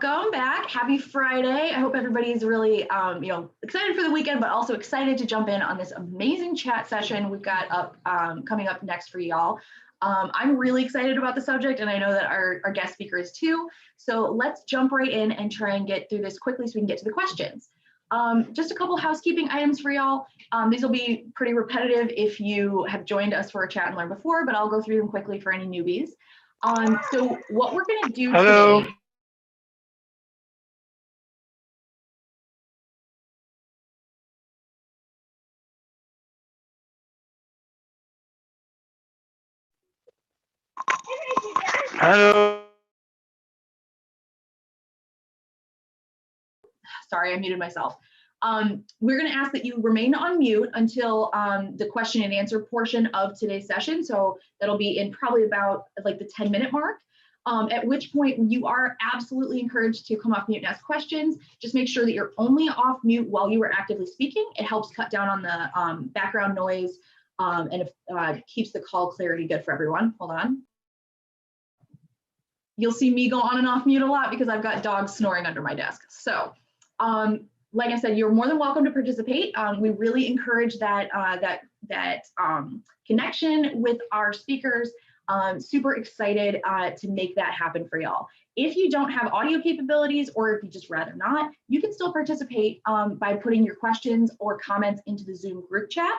welcome back. Happy Friday. I hope everybody's really, excited for the weekend, but also excited to jump in on this amazing chat session we've got up coming up next for y'all. I'm really excited about the subject, and I know that our guest speaker is too. So let's jump right in and try and get through this quickly so we can get to the questions. Just a couple housekeeping items for y'all. These will be pretty repetitive if you have joined us for a chat and learn before, but I'll go through them quickly for any newbies. So what we're going to do today. Hello. Sorry, I muted myself. We're going to ask that you remain on mute until the question and answer portion of today's session. So that'll be in probably about like the 10-minute mark. At which point you are absolutely encouraged to come off mute and ask questions. Just make sure that you're only off mute while you are actively speaking. It helps cut down on the background noise and keeps the call clarity good for everyone. Hold on. You'll see me go on and off mute a lot because I've got dogs snoring under my desk. So like I said, you're more than welcome to participate. We really encourage that connection with our speakers. Super excited to make that happen for y'all. If you don't have audio capabilities, or if you just rather not, you can still participate by putting your questions or comments into the Zoom group chat.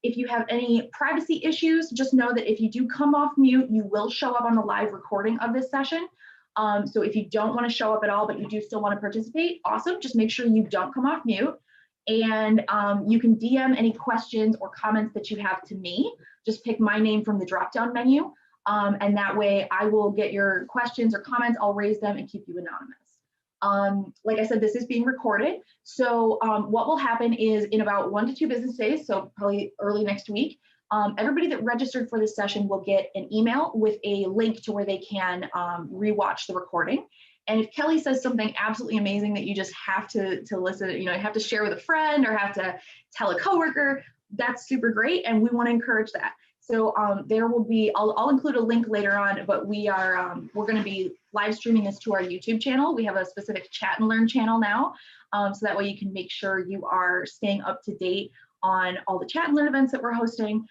If you have any privacy issues, just know that if you do come off mute, you will show up on the live recording of this session. So if you don't want to show up at all, but you do still want to participate, awesome. Just make sure you don't come off mute. And you can DM any questions or comments that you have to me. Just pick my name from the drop-down menu. And that way I will get your questions or comments, I'll raise them and keep you anonymous. Like I said, this is being recorded. So what will happen is in about 1 to 2 business days, so probably early next week, everybody that registered for this session will get an email with a link to where they can rewatch the recording. And if Kelly says something absolutely amazing that you just have to listen, you have to share with a friend or have to tell a coworker, that's super great. And we want to encourage that. So there will be, I'll include a link later on, but we're going to be live streaming this to our YouTube channel. We have a specific Chat and Learn channel now. So that way you can make sure you are staying up to date on all the Chat and Learn events that we're hosting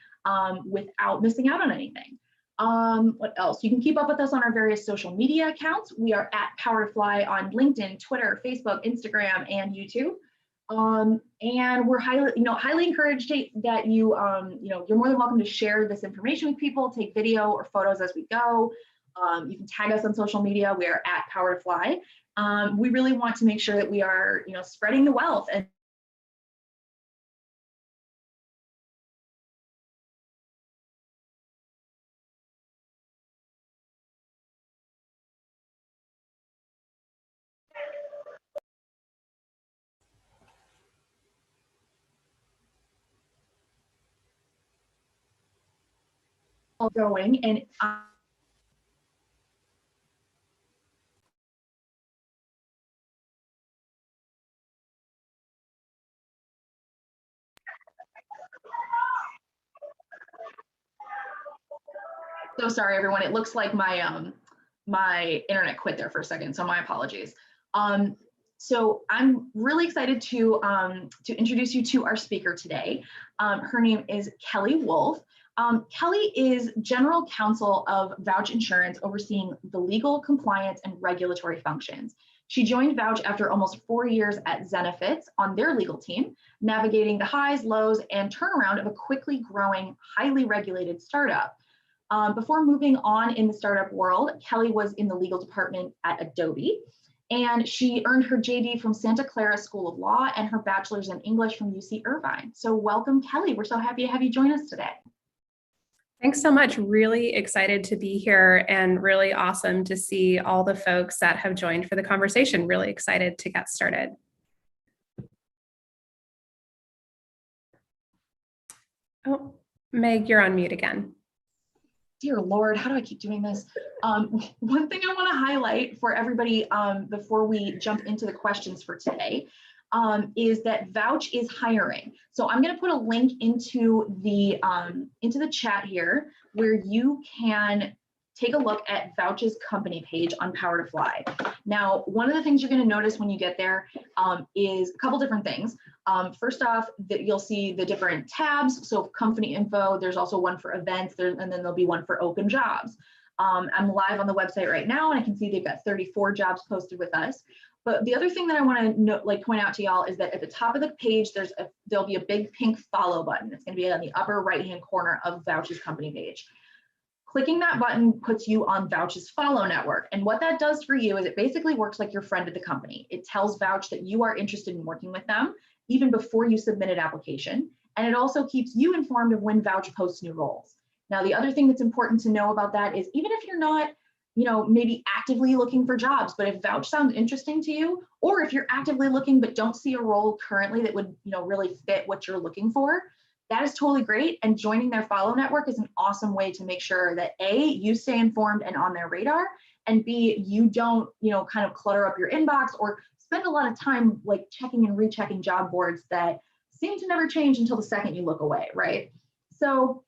without missing out on anything. What else? You can keep up with us on our various social media accounts. We are at Power to Fly on LinkedIn, Twitter, Facebook, Instagram, and YouTube. And we're highly encouraged that you're more than welcome to share this information with people, take video or photos as we go. You can tag us on social media. We are at Power to Fly. We really want to make sure that we are, spreading the wealth and going and so sorry everyone, it looks like my my internet quit there for a second, so my apologies. So I'm really excited to introduce you to our speaker today. Her name is Kelly Wolf. Kelly is General Counsel of Vouch Insurance, overseeing the legal, compliance, and regulatory functions. She joined Vouch after almost 4 years at Zenefits on their legal team, navigating the highs, lows, and turnaround of a quickly growing, highly regulated startup. Before moving on in the startup world, Kelly was in the legal department at Adobe, and she earned her JD from Santa Clara School of Law and her bachelor's in English from UC Irvine. So welcome, Kelly. We're so happy to have you join us today. Thanks so much. Really excited to be here and really awesome to see all the folks that have joined for the conversation. Really excited to get started. Oh, Meg, you're on mute again. Dear Lord, how do I keep doing this? One thing I want to highlight for everybody before we jump into the questions for today is that Vouch is hiring. So I'm going to put a link into the chat here where you can take a look at Vouch's company page on Power to Fly. Now, one of the things you're going to notice when you get there is a couple different things. First off, you'll see the different tabs. So company info, there's also one for events, and then there'll be one for open jobs. I'm live on the website right now, and I can see they've got 34 jobs posted with us. But the other thing that I want to point out to y'all is that at the top of the page, there'll be a big pink follow button. It's going to be on the upper right-hand corner of Vouch's company page. Clicking that button puts you on Vouch's follow network. And what that does for you is it basically works like your friend at the company. It tells Vouch that you are interested in working with them even before you submit an application. And it also keeps you informed of when Vouch posts new roles. Now, the other thing that's important to know about that is even if you're not, maybe actively looking for jobs, but if Vouch sounds interesting to you, or if you're actively looking but don't see a role currently that would, really fit what you're looking for, that is totally great. And joining their follow network is an awesome way to make sure that A, you stay informed and on their radar, and B, you don't, kind of clutter up your inbox or spend a lot of time like checking and rechecking job boards that seem to never change until the second you look away, right? So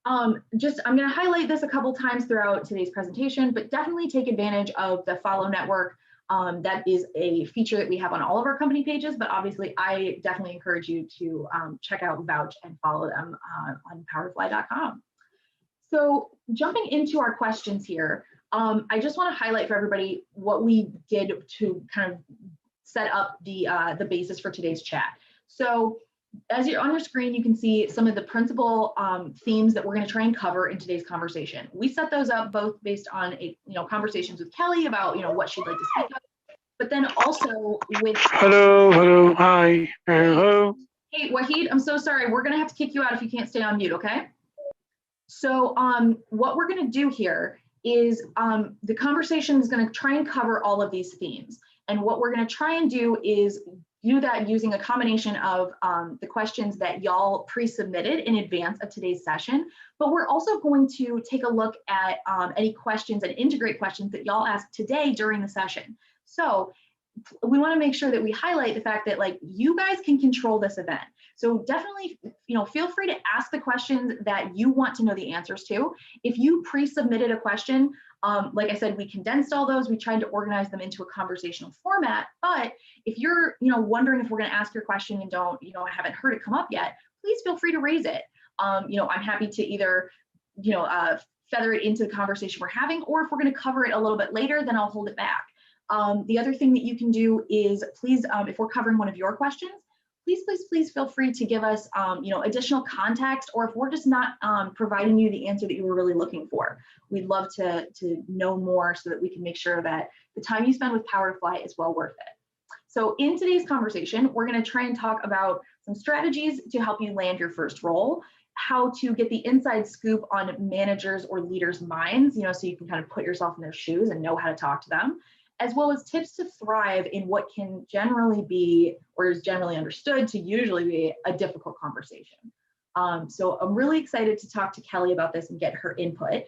I'm going to highlight this a couple times throughout today's presentation, but definitely take advantage of the follow network. That is a feature that we have on all of our company pages, but obviously I definitely encourage you to check out Vouch and follow them on powertofly.com. So jumping into our questions here, I just want to highlight for everybody what we did to kind of set up the basis for today's chat. So as you're on your screen, you can see some of the principal themes that we're going to try and cover in today's conversation. We set those up both based on conversations with Kelly about what she'd like to speak of, but then also with hello, hi, hello. Hey, Wahid, I'm so sorry. We're going to have to kick you out if you can't stay on mute, okay? So what we're going to do here is the conversation is going to try and cover all of these themes. And what we're going to try and do is do that using a combination of the questions that y'all pre-submitted in advance of today's session, but we're also going to take a look at any questions and integrate questions that y'all asked today during the session. So we want to make sure that we highlight the fact that you guys can control this event. So definitely, feel free to ask the questions that you want to know the answers to. If you pre-submitted a question, like I said, we condensed all those. We tried to organize them into a conversational format. But if you're, wondering if we're going to ask your question and haven't heard it come up yet, please feel free to raise it. I'm happy to either, feather it into the conversation we're having, or if we're going to cover it a little bit later, then I'll hold it back. The other thing that you can do is please, if we're covering one of your questions, please feel free to give us, additional context, or if we're just not providing you the answer that you were really looking for. We'd love to know more so that we can make sure that the time you spend with Power to Fly is well worth it. So in today's conversation, we're going to try and talk about some strategies to help you land your first role, how to get the inside scoop on managers or leaders' minds, so you can kind of put yourself in their shoes and know how to talk to them, as well as tips to thrive in what can generally be, or is generally understood to usually be, a difficult conversation. So I'm really excited to talk to Kelly about this and get her input.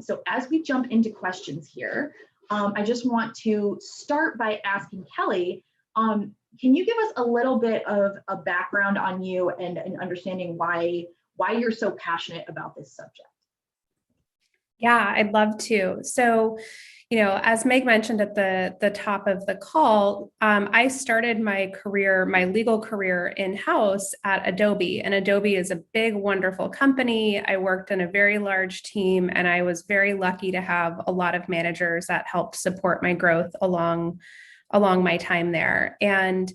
So as we jump into questions here, I just want to start by asking Kelly, can you give us a little bit of a background on you and understanding why you're so passionate about this subject? Yeah, I'd love to. So, as Meg mentioned at the top of the call, I started my legal career in-house at Adobe, and Adobe is a big, wonderful company. I worked in a very large team, and I was very lucky to have a lot of managers that helped support my growth along my time there. And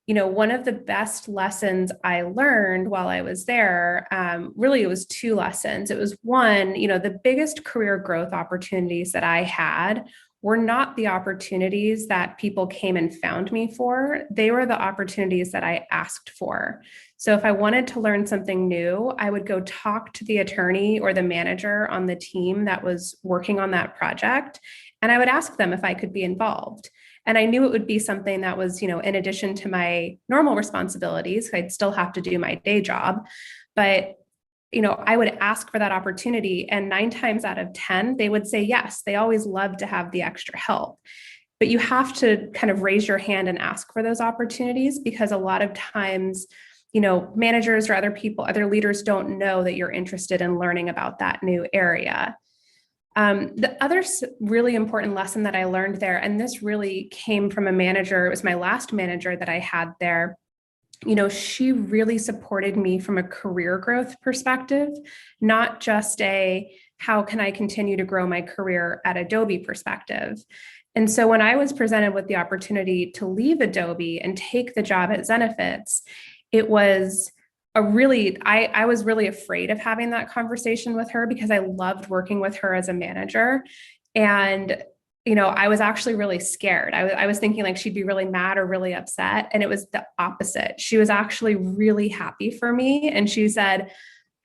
one of the best lessons I learned while I was there, really it was two lessons. It was one, the biggest career growth opportunities that I had were not the opportunities that people came and found me for. They were the opportunities that I asked for. So if I wanted to learn something new, I would go talk to the attorney or the manager on the team that was working on that project, and I would ask them if I could be involved. And I knew it would be something that was, in addition to my normal responsibilities, I'd still have to do my day job. But, I would ask for that opportunity, and 9 times out of 10, they would say yes. They always love to have the extra help. But you have to kind of raise your hand and ask for those opportunities, because a lot of times, managers or other leaders don't know that you're interested in learning about that new area. The other really important lesson that I learned there, and this really came from a manager, it was my last manager that I had there. She really supported me from a career growth perspective, not just a how can I continue to grow my career at Adobe perspective. And so when I was presented with the opportunity to leave Adobe and take the job at Zenefits, it was I was really afraid of having that conversation with her because I loved working with her as a manager. And, I was actually really scared. I was thinking like she'd be really mad or really upset. And it was the opposite. She was actually really happy for me. And she said,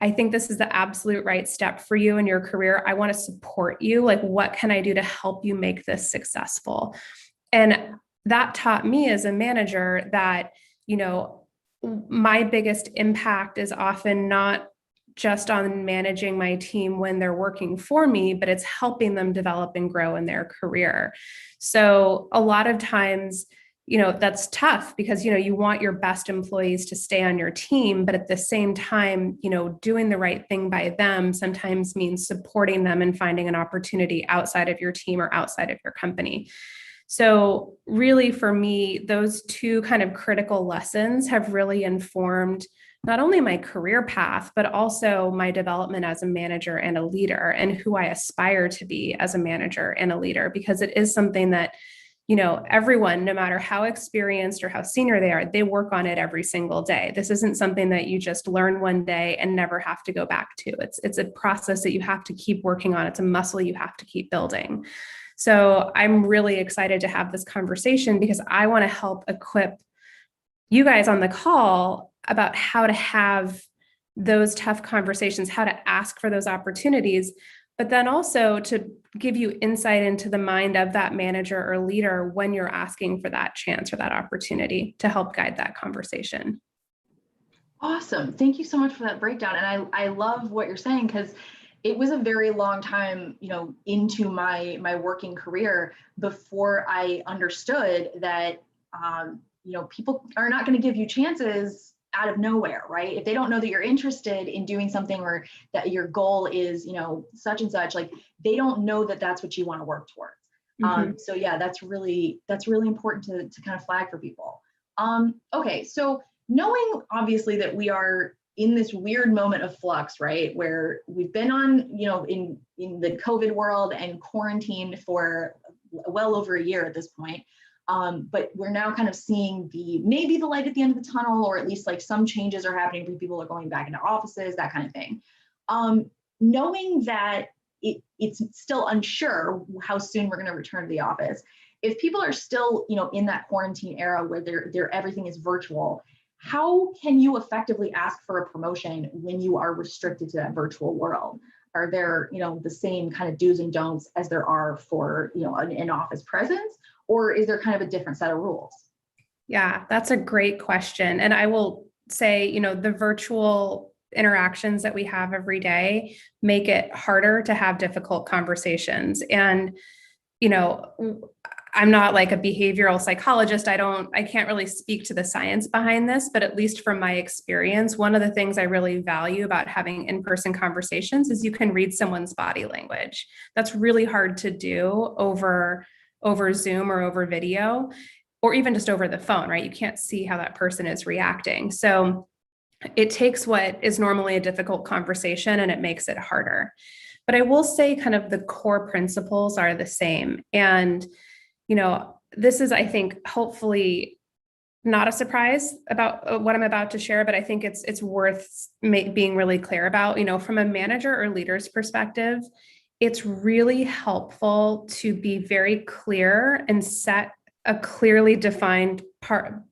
I think this is the absolute right step for you in your career. I want to support you. Like, what can I do to help you make this successful? And that taught me as a manager that, my biggest impact is often not just on managing my team when they're working for me, but it's helping them develop and grow in their career. So a lot of times, that's tough because, you want your best employees to stay on your team, but at the same time, doing the right thing by them sometimes means supporting them and finding an opportunity outside of your team or outside of your company. So really for me, those two kind of critical lessons have really informed not only my career path, but also my development as a manager and a leader and who I aspire to be as a manager and a leader, because it is something that, everyone, no matter how experienced or how senior they are, they work on it every single day. This isn't something that you just learn one day and never have to go back to. It's a process that you have to keep working on. It's a muscle you have to keep building. So I'm really excited to have this conversation because I want to help equip you guys on the call about how to have those tough conversations, how to ask for those opportunities, but then also to give you insight into the mind of that manager or leader when you're asking for that chance or that opportunity to help guide that conversation. Awesome. Thank you so much for that breakdown. And I love what you're saying because it was a very long time, into my working career before I understood that, people are not going to give you chances out of nowhere, right? If they don't know that you're interested in doing something or that your goal is, such and such, like they don't know that that's what you want to work towards. Mm-hmm. So yeah, that's really important to kind of flag for people. Okay, so knowing obviously that we are in this weird moment of flux, right? Where we've been on, in the COVID world and quarantined for well over a year at this point. But we're now kind of seeing maybe the light at the end of the tunnel, or at least like some changes are happening. People are going back into offices, that kind of thing. Knowing that it's still unsure how soon we're going to return to the office. If people are still, in that quarantine era where everything is virtual, how can you effectively ask for a promotion when you are restricted to that virtual world? Are there, the same kind of do's and don'ts as there are for, an in-office presence? Or is there kind of a different set of rules? Yeah, that's a great question. And I will say, the virtual interactions that we have every day make it harder to have difficult conversations. And, I'm not like a behavioral psychologist. I can't really speak to the science behind this, but at least from my experience, one of the things I really value about having in-person conversations is you can read someone's body language. That's really hard to do over Zoom or over video, or even just over the phone, right? You can't see how that person is reacting. So it takes what is normally a difficult conversation and it makes it harder. But I will say kind of the core principles are the same. And, this is, I think, hopefully not a surprise about what I'm about to share, but I think it's worth being really clear about, from a manager or leader's perspective, it's really helpful to be very clear and set a clearly defined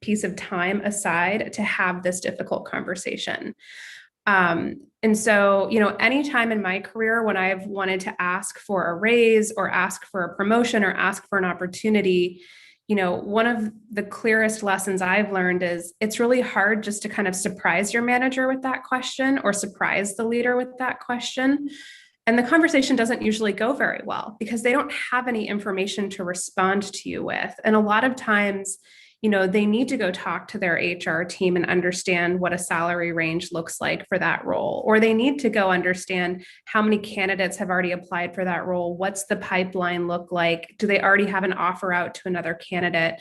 piece of time aside to have this difficult conversation. And so, anytime in my career when I've wanted to ask for a raise or ask for a promotion or ask for an opportunity, one of the clearest lessons I've learned is it's really hard just to kind of surprise your manager with that question or surprise the leader with that question. And the conversation doesn't usually go very well because they don't have any information to respond to you with. And a lot of times, they need to go talk to their HR team and understand what a salary range looks like for that role, or they need to go understand how many candidates have already applied for that role. What's the pipeline look like? Do they already have an offer out to another candidate?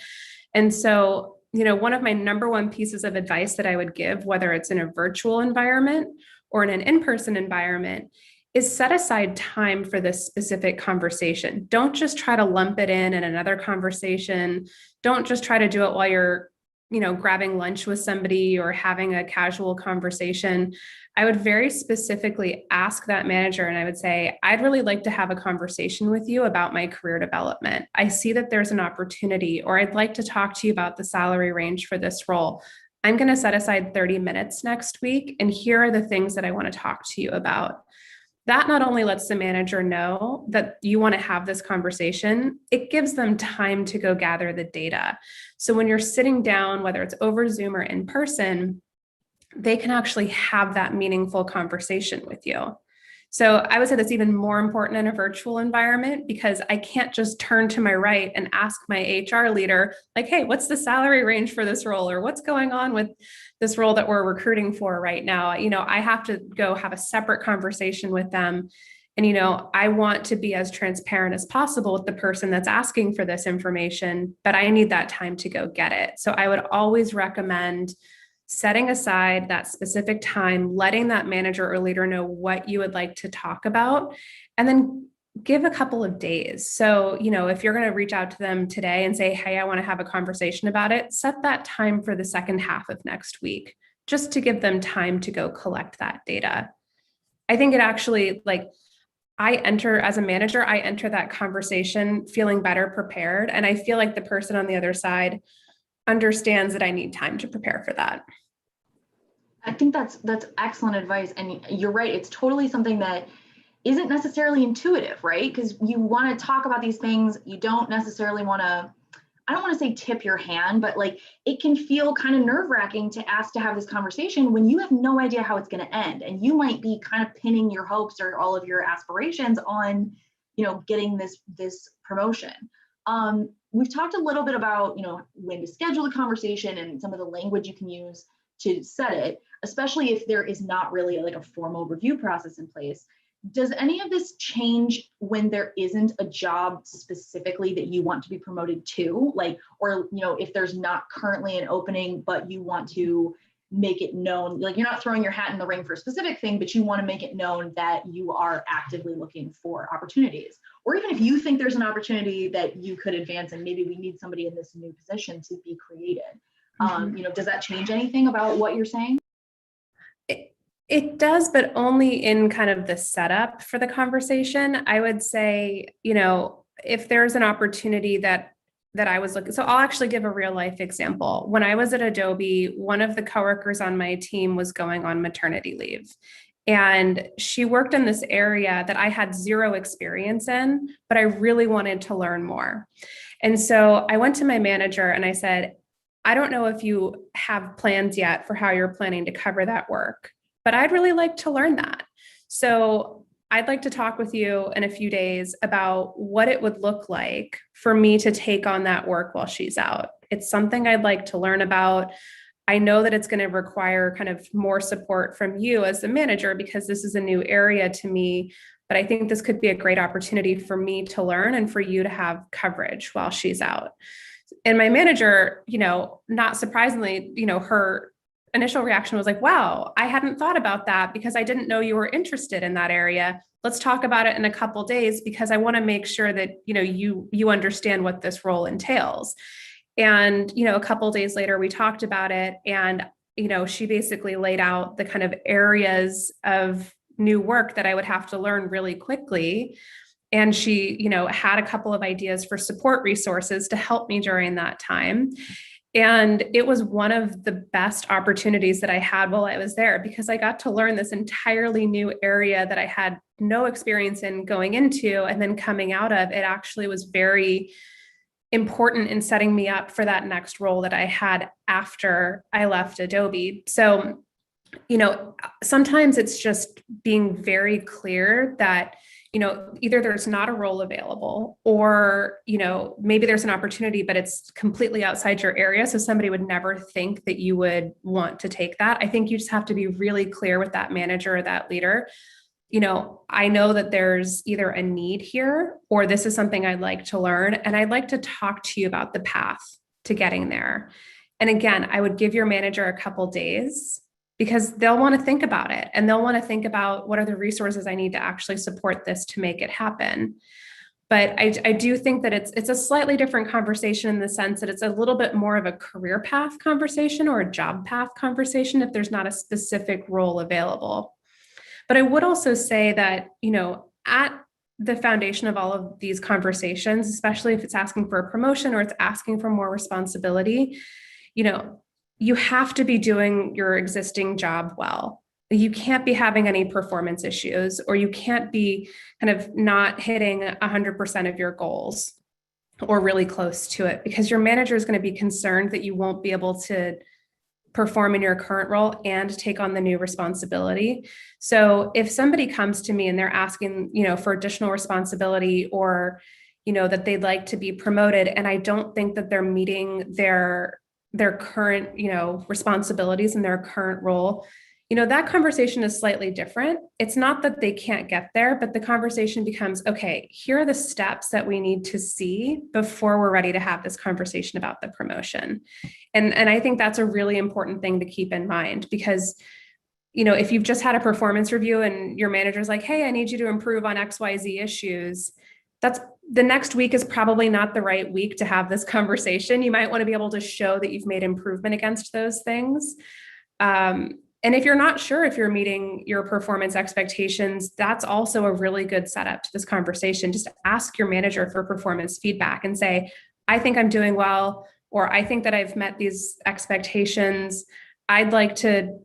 And so, one of my number one pieces of advice that I would give, whether it's in a virtual environment or in an in-person environment, is set aside time for this specific conversation. Don't just try to lump it in another conversation. Don't just try to do it while you're, grabbing lunch with somebody or having a casual conversation. I would very specifically ask that manager, and I would say, I'd really like to have a conversation with you about my career development. I see that there's an opportunity, or I'd like to talk to you about the salary range for this role. I'm going to set aside 30 minutes next week, and here are the things that I want to talk to you about. That not only lets the manager know that you want to have this conversation, it gives them time to go gather the data. So when you're sitting down, whether it's over Zoom or in person, they can actually have that meaningful conversation with you. So I would say that's even more important in a virtual environment, because I can't just turn to my right and ask my HR leader, like, hey, what's the salary range for this role? Or what's going on with this role that we're recruiting for right now? I have to go have a separate conversation with them. And, I want to be as transparent as possible with the person that's asking for this information, but I need that time to go get it. So I would always recommend setting aside that specific time, letting that manager or leader know what you would like to talk about, and then give a couple of days. So, if you're going to reach out to them today and say, hey, I want to have a conversation about it, set that time for the second half of next week, just to give them time to go collect that data. I think it actually, as a manager, I enter that conversation feeling better prepared. And I feel like the person on the other side understands that I need time to prepare for that. I think that's excellent advice. And you're right. It's totally something that isn't necessarily intuitive, right? Because you want to talk about these things. You don't necessarily want to, I don't want to say tip your hand, but it can feel kind of nerve-wracking to ask to have this conversation when you have no idea how it's going to end. And you might be kind of pinning your hopes or all of your aspirations on, getting this promotion. We've talked a little bit about, when to schedule the conversation and some of the language you can use to set it, especially if there is not really a formal review process in place. Does any of this change when there isn't a job specifically that you want to be promoted to? Or, if there's not currently an opening, but you want to make it known, you're not throwing your hat in the ring for a specific thing, but you want to make it known that you are actively looking for opportunities. Or even if you think there's an opportunity that you could advance and maybe we need somebody in this new position to be created. Does that change anything about what you're saying? It does, but only in kind of the setup for the conversation. I would say, if there's an opportunity that I was looking, so I'll actually give a real life example. When I was at Adobe, one of the coworkers on my team was going on maternity leave. And she worked in this area that I had zero experience in, but I really wanted to learn more. And so I went to my manager and I said, I don't know if you have plans yet for how you're planning to cover that work, but I'd really like to learn that. So I'd like to talk with you in a few days about what it would look like for me to take on that work while she's out. It's something I'd like to learn about. I know that it's going to require kind of more support from you as the manager because this is a new area to me, but I think this could be a great opportunity for me to learn and for you to have coverage while she's out. And my manager, not surprisingly, her initial reaction was like, wow, I hadn't thought about that because I didn't know you were interested in that area. Let's talk about it in a couple of days because I want to make sure that, you understand what this role entails. And, a couple of days later, we talked about it and, she basically laid out the kind of areas of new work that I would have to learn really quickly. And she, had a couple of ideas for support resources to help me during that time. And it was one of the best opportunities that I had while I was there because I got to learn this entirely new area that I had no experience in going into and then coming out of. It actually was very important in setting me up for that next role that I had after I left Adobe. So, sometimes it's just being very clear that, either there's not a role available, or, maybe there's an opportunity, but it's completely outside your area. So somebody would never think that you would want to take that. I think you just have to be really clear with that manager or that leader. I know that there's either a need here, or this is something I'd like to learn. And I'd like to talk to you about the path to getting there. And again, I would give your manager a couple days, because they'll want to think about it, and they'll want to think about what are the resources I need to actually support this to make it happen. But I do think that it's a slightly different conversation in the sense that it's a little bit more of a career path conversation or a job path conversation if there's not a specific role available. But I would also say that, at the foundation of all of these conversations, especially if it's asking for a promotion or it's asking for more responsibility, you have to be doing your existing job well. You can't be having any performance issues, or you can't be kind of not hitting 100% of your goals or really close to it, because your manager is going to be concerned that you won't be able to perform in your current role and take on the new responsibility. So if somebody comes to me and they're asking, for additional responsibility, or, that they'd like to be promoted, and I don't think that they're meeting their current, responsibilities in their current role, that conversation is slightly different. It's not that they can't get there, but the conversation becomes, okay, here are the steps that we need to see before we're ready to have this conversation about the promotion. And I think that's a really important thing to keep in mind, because, if you've just had a performance review and your manager's like, hey, I need you to improve on XYZ issues, that's the next week is probably not the right week to have this conversation. You might want to be able to show that you've made improvement against those things. And if you're not sure if you're meeting your performance expectations, that's also a really good setup to this conversation. Just ask your manager for performance feedback and say, I think I'm doing well, or I think that I've met these expectations. I'd like to,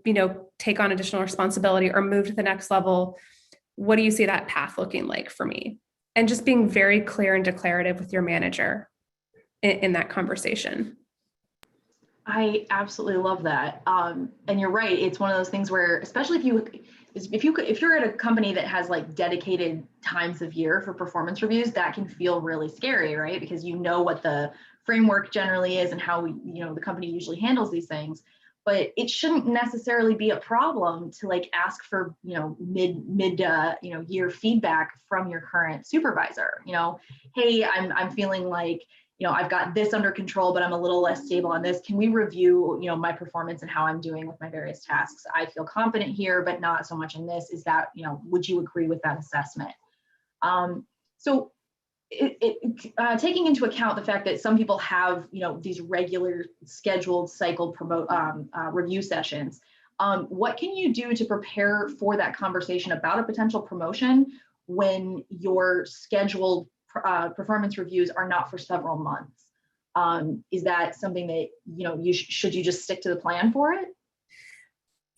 take on additional responsibility or move to the next level. What do you see that path looking like for me? And just being very clear and declarative with your manager in that conversation. I absolutely love that. And you're right. It's one of those things where, especially if you're at a company that has like dedicated times of year for performance reviews, that can feel really scary, right? Because what the framework generally is and how the company usually handles these things. But it shouldn't necessarily be a problem to like ask for, mid year feedback from your current supervisor. Hey, I'm feeling like, I've got this under control, but I'm a little less stable on this. Can we review, my performance and how I'm doing with my various tasks? I feel confident here, but not so much in this. Is that, would you agree with that assessment? So taking into account the fact that some people have, these regular scheduled cycled review sessions, what can you do to prepare for that conversation about a potential promotion when your scheduled performance reviews are not for several months? Is that something that, should you just stick to the plan for it?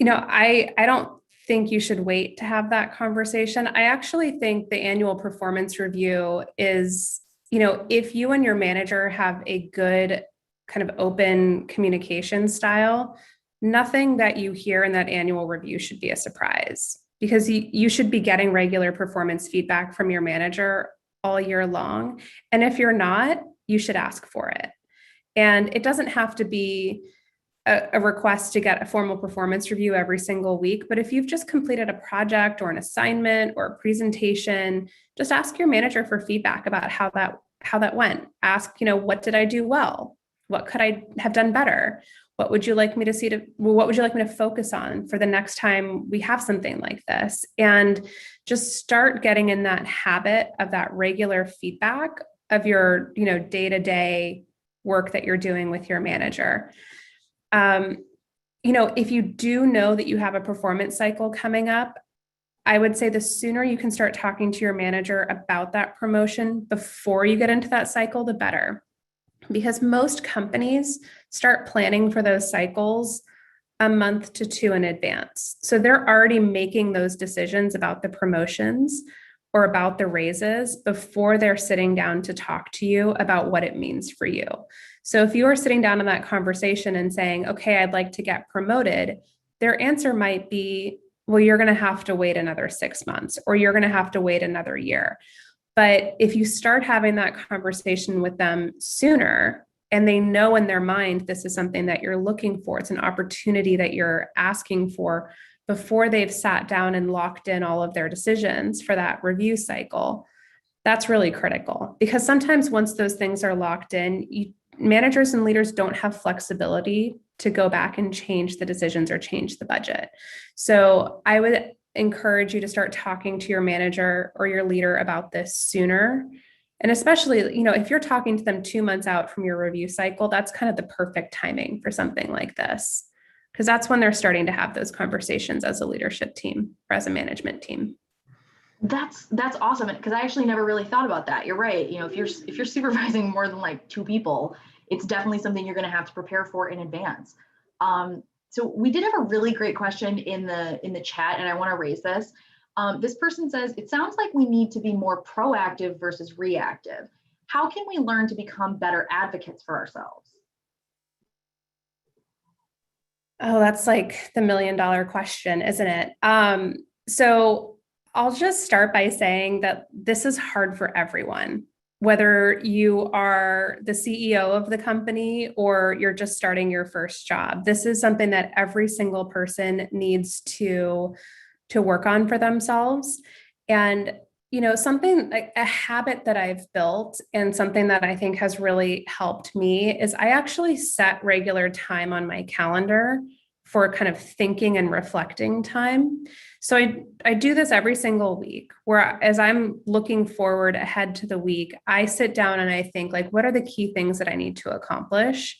I don't think you should wait to have that conversation. I actually think the annual performance review is, if you and your manager have a good kind of open communication style, nothing that you hear in that annual review should be a surprise, because you should be getting regular performance feedback from your manager all year long. And if you're not, you should ask for it. And it doesn't have to be a request to get a formal performance review every single week. But if you've just completed a project or an assignment or a presentation, just ask your manager for feedback about how that went. Ask, what did I do well? What could I have done better? What would you like me to focus on for the next time we have something like this? And just start getting in that habit of that regular feedback of your, day-to-day work that you're doing with your manager. If you do know that you have a performance cycle coming up, I would say the sooner you can start talking to your manager about that promotion before you get into that cycle, the better. Because most companies start planning for those cycles a month to two in advance. So they're already making those decisions about the promotions or about the raises before they're sitting down to talk to you about what it means for you. So if you are sitting down in that conversation and saying, okay, I'd like to get promoted, their answer might be, well, you're going to have to wait another 6 months, or you're going to have to wait another year. But if you start having that conversation with them sooner, and they know in their mind this is something that you're looking for, it's an opportunity that you're asking for before they've sat down and locked in all of their decisions for that review cycle, that's really critical. Because sometimes once those things are locked in, managers and leaders don't have flexibility to go back and change the decisions or change the budget. So I would encourage you to start talking to your manager or your leader about this sooner. And especially, if you're talking to them 2 months out from your review cycle, that's kind of the perfect timing for something like this, because that's when they're starting to have those conversations as a leadership team or as a management team. That's awesome, because I actually never really thought about that. You're right. If you're supervising more than like 2 people, it's definitely something you're going to have to prepare for in advance. So we did have a really great question in the chat, and I want to raise this. This person says, it sounds like we need to be more proactive versus reactive. How can we learn to become better advocates for ourselves? Oh, that's like the $1 million question, isn't it? So I'll just start by saying that this is hard for everyone, whether you are the CEO of the company or you're just starting your first job. This is something that every single person needs to work on for themselves. And, something like a habit that I've built and something that I think has really helped me is I actually set regular time on my calendar for kind of thinking and reflecting time. So I do this every single week, where as I'm looking forward ahead to the week, I sit down and I think, like, what are the key things that I need to accomplish?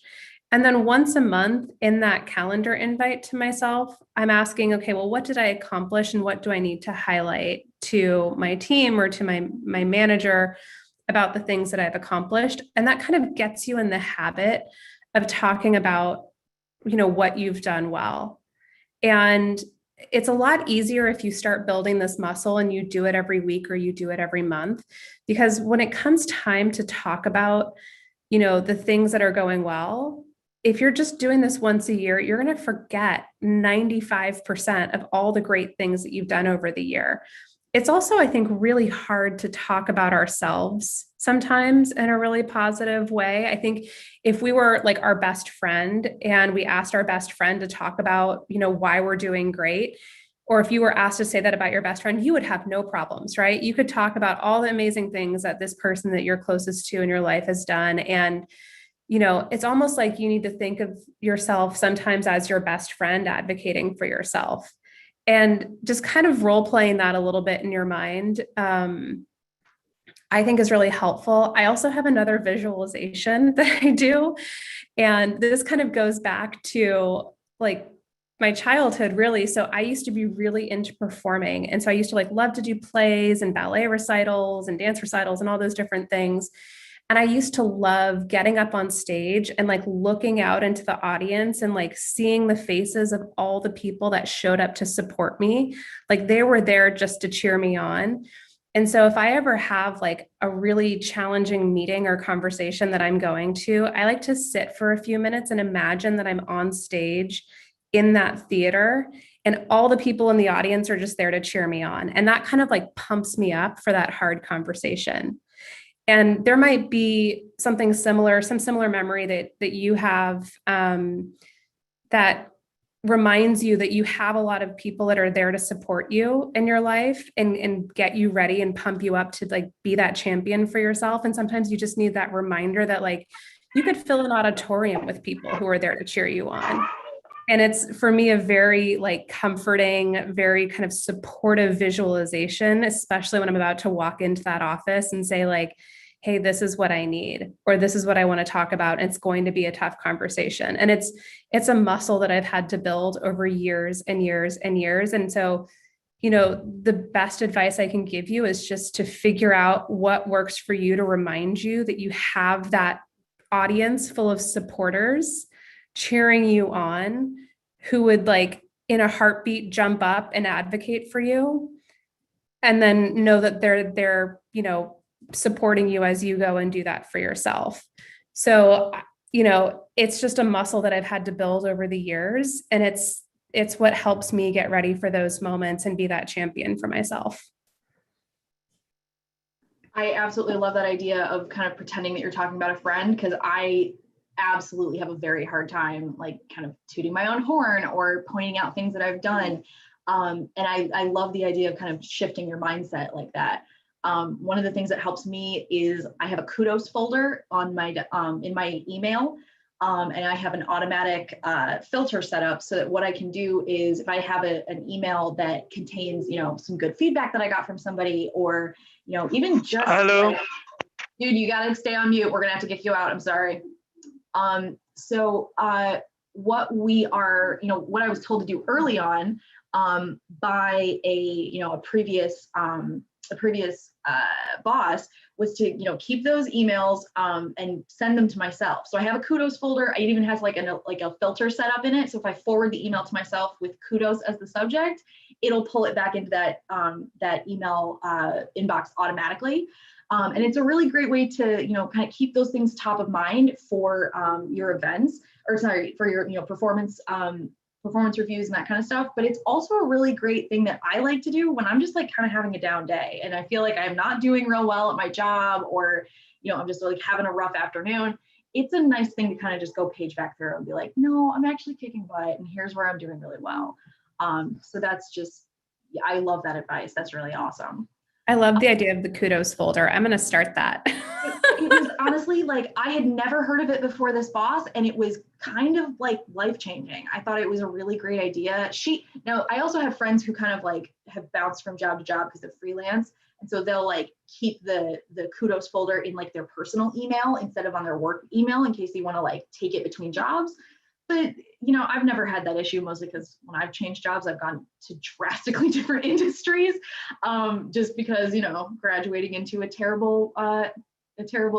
And then once a month in that calendar invite to myself, I'm asking, okay, well, what did I accomplish and what do I need to highlight to my team or to my manager about the things that I've accomplished? And that kind of gets you in the habit of talking about, what you've done well. And it's a lot easier if you start building this muscle and you do it every week or you do it every month, because when it comes time to talk about, the things that are going well, if you're just doing this once a year, you're going to forget 95% of all the great things that you've done over the year. It's also, I think, really hard to talk about ourselves sometimes in a really positive way. I think if we were like our best friend and we asked our best friend to talk about, why we're doing great, or if you were asked to say that about your best friend, you would have no problems, right? You could talk about all the amazing things that this person that you're closest to in your life has done. And, it's almost like you need to think of yourself sometimes as your best friend advocating for yourself. And just kind of role playing that a little bit in your mind, I think is really helpful. I also have another visualization that I do. And this kind of goes back to like my childhood, really. So I used to be really into performing. And so I used to love to do plays and ballet recitals and dance recitals and all those different things. And I used to love getting up on stage and looking out into the audience and seeing the faces of all the people that showed up to support me. They were there just to cheer me on. And so if I ever have a really challenging meeting or conversation that I'm going to, I like to sit for a few minutes and imagine that I'm on stage in that theater and all the people in the audience are just there to cheer me on. And that kind of pumps me up for that hard conversation. And there might be something similar, some similar memory that you have that reminds you that you have a lot of people that are there to support you in your life and get you ready and pump you up to be that champion for yourself. And sometimes you just need that reminder that you could fill an auditorium with people who are there to cheer you on. And it's, for me, a very comforting, very kind of supportive visualization, especially when I'm about to walk into that office and say hey, this is what I need, or this is what I want to talk about. It's going to be a tough conversation. And it's a muscle that I've had to build over years and years and years. And so, the best advice I can give you is just to figure out what works for you to remind you that you have that audience full of supporters cheering you on, who would in a heartbeat jump up and advocate for you, and then know that they're supporting you as you go and do that for yourself. So, it's just a muscle that I've had to build over the years, and it's what helps me get ready for those moments and be that champion for myself. I absolutely love that idea of kind of pretending that you're talking about a friend, because I absolutely have a very hard time like kind of tooting my own horn or pointing out things that I've done. And I love the idea of kind of shifting your mindset like that. One of the things that helps me is I have a kudos folder on my in my email. And I have an automatic filter set up so that what I can do is if I have an email that contains, some good feedback that I got from somebody, or, even just Hello. like, dude, you got to stay on mute. We're going to have to kick you out. I'm sorry. So what we are, what I was told to do early on by a previous boss was to keep those emails and send them to myself. So I have a kudos folder. It even has like a filter set up in it. So if I forward the email to myself with kudos as the subject, it'll pull it back into that email inbox automatically. And it's a really great way to kind of keep those things top of mind for your events, or sorry, for your performance reviews and that kind of stuff. But it's also a really great thing that I like to do when I'm just like kind of having a down day and I feel like I'm not doing real well at my job, or I'm just like having a rough afternoon. It's a nice thing to kind of just go page back through and be like, no, I'm actually kicking butt and here's where I'm doing really well. So that's just, I love that advice. That's really awesome. I love the idea of the kudos folder. I'm going to start that. It was honestly like, I had never heard of it before this boss, and it was kind of like life-changing. I thought it was a really great idea. Now I also have friends who kind of like have bounced from job to job because they're freelance. And so they'll like keep the kudos folder in like their personal email instead of on their work email in case they want to like take it between jobs. But, I've never had that issue, mostly because when I've changed jobs, I've gone to drastically different industries, just because, graduating into a terrible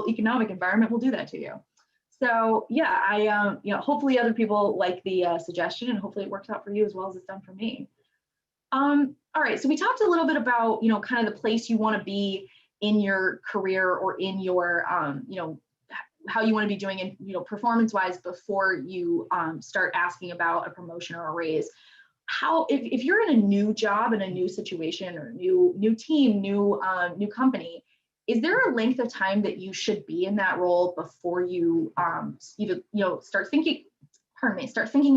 economic environment will do that to you. So yeah, I, hopefully other people like the suggestion, and hopefully it works out for you as well as it's done for me. All right, so we talked a little bit about, kind of the place you want to be in your career, or in your, how you want to be doing in, performance-wise before you start asking about a promotion or a raise. How, if you're in a new job, in a new situation, or new team, new company, is there a length of time that you should be in that role before you either start thinking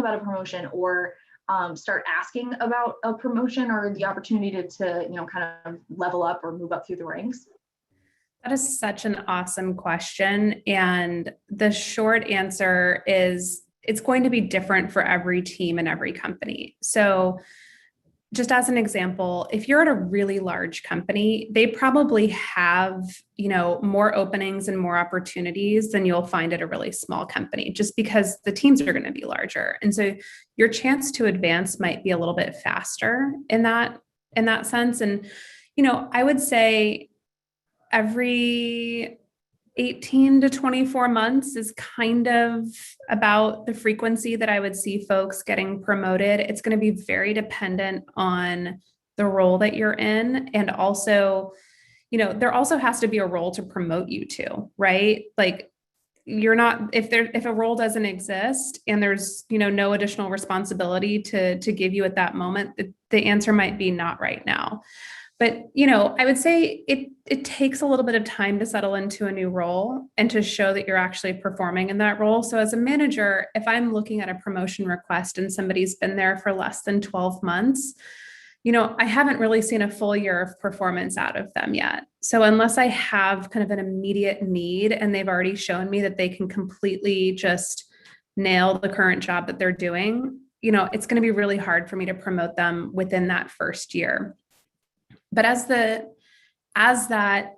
about a promotion, or start asking about a promotion or the opportunity to kind of level up or move up through the ranks? That is such an awesome question. And the short answer is it's going to be different for every team and every company. So just as an example, if you're at a really large company, they probably have, more openings and more opportunities than you'll find at a really small company, just because the teams are going to be larger. And so your chance to advance might be a little bit faster in that sense. And, I would say every 18 to 24 months is kind of about the frequency that I would see folks getting promoted. It's going to be very dependent on the role that you're in. And also, there also has to be a role to promote you to, right? Like you're not, if a role doesn't exist and there's, no additional responsibility to give you at that moment, the answer might be not right now. But, I would say it takes a little bit of time to settle into a new role and to show that you're actually performing in that role. So as a manager, if I'm looking at a promotion request and somebody's been there for less than 12 months, I haven't really seen a full year of performance out of them yet. So unless I have kind of an immediate need and they've already shown me that they can completely just nail the current job that they're doing, it's going to be really hard for me to promote them within that first year. But as that,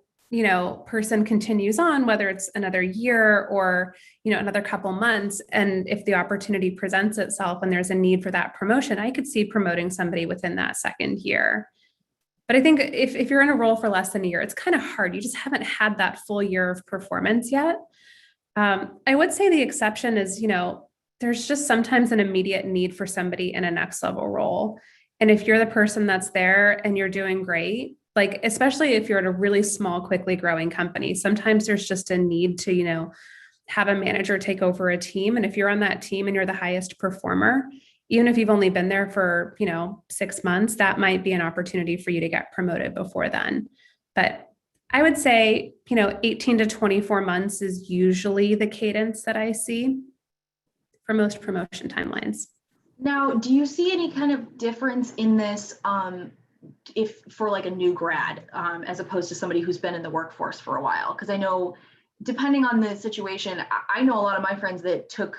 person continues on, whether it's another year or, another couple months, and if the opportunity presents itself and there's a need for that promotion, I could see promoting somebody within that second year. But I think if you're in a role for less than a year, it's kind of hard. You just haven't had that full year of performance yet. I would say the exception is, there's just sometimes an immediate need for somebody in a next level role. And if you're the person that's there and you're doing great, like, especially if you're at a really small, quickly growing company, sometimes there's just a need to, have a manager take over a team. And if you're on that team and you're the highest performer, even if you've only been there for, 6 months, that might be an opportunity for you to get promoted before then. But I would say, 18 to 24 months is usually the cadence that I see for most promotion timelines. Now, do you see any kind of difference in this if for like a new grad as opposed to somebody who's been in the workforce for a while? Because I know depending on the situation, I know a lot of my friends that took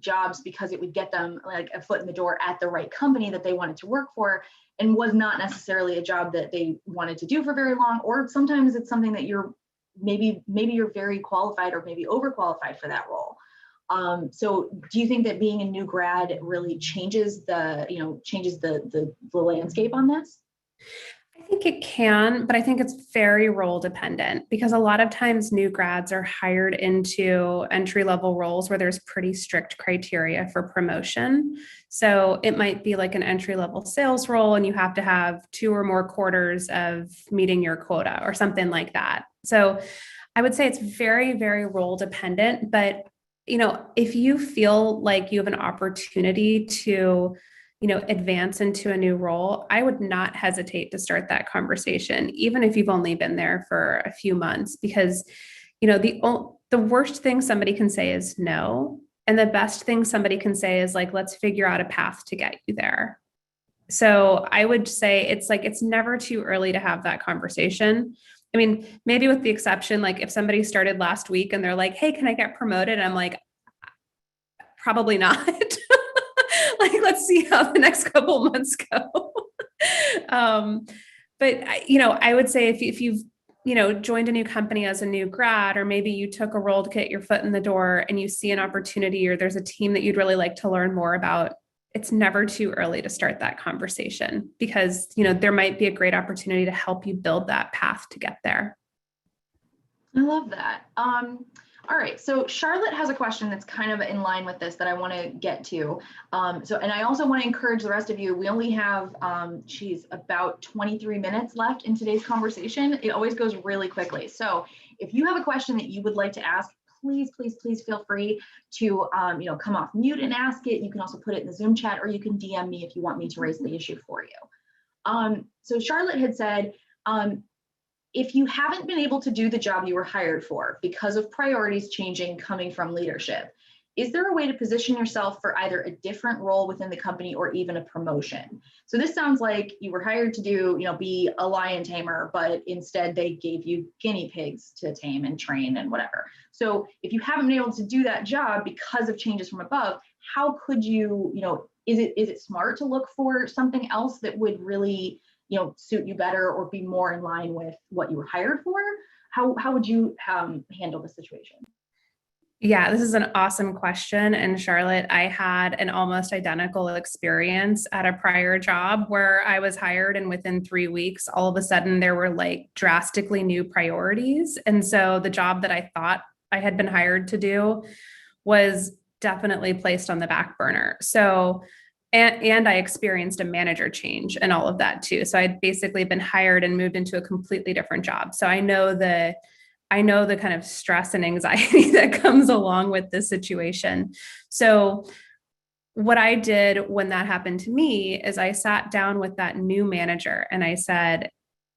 jobs because it would get them like a foot in the door at the right company that they wanted to work for, and was not necessarily a job that they wanted to do for very long. Or sometimes it's something that you're maybe you're very qualified or maybe overqualified for that role. So do you think that being a new grad really changes the landscape on this? I think it can, but I think it's very role dependent because a lot of times new grads are hired into entry level roles where there's pretty strict criteria for promotion. So it might be like an entry level sales role and you have to have 2 or more quarters of meeting your quota or something like that. So I would say it's very, very role dependent, but if you feel like you have an opportunity to advance into a new role, I would not hesitate to start that conversation, even if you've only been there for a few months, because, the worst thing somebody can say is no. And the best thing somebody can say is like, let's figure out a path to get you there. So I would say it's never too early to have that conversation. I mean, maybe with the exception, like if somebody started last week and they're like, hey, can I get promoted? And I'm like, probably not. Like, let's see how the next couple months go. But I would say if you've, joined a new company as a new grad, or maybe you took a role to get your foot in the door and you see an opportunity or there's a team that you'd really like to learn more about, it's never too early to start that conversation because, there might be a great opportunity to help you build that path to get there. I love that. All right, so Charlotte has a question that's kind of in line with this that I want to get to. And I also want to encourage the rest of you. We only have, about 23 minutes left in today's conversation. It always goes really quickly. So if you have a question that you would like to ask, please feel free to, come off mute and ask it. You can also put it in the Zoom chat, or you can DM me if you want me to raise the issue for you. So Charlotte had said, if you haven't been able to do the job you were hired for because of priorities changing coming from leadership, is there a way to position yourself for either a different role within the company or even a promotion? So this sounds like you were hired to do, be a lion tamer, but instead they gave you guinea pigs to tame and train and whatever. So if you haven't been able to do that job because of changes from above, how could you, is it smart to look for something else that would really suit you better or be more in line with what you were hired for? How would you handle the situation? Yeah, this is an awesome question. And Charlotte, I had an almost identical experience at a prior job where I was hired, and within 3 weeks, all of a sudden there were like drastically new priorities. And so the job that I thought I had been hired to do was definitely placed on the back burner. So and I experienced a manager change and all of that too. So I'd basically been hired and moved into a completely different job. So I know the kind of stress and anxiety that comes along with this situation. So what I did when that happened to me is I sat down with that new manager and I said,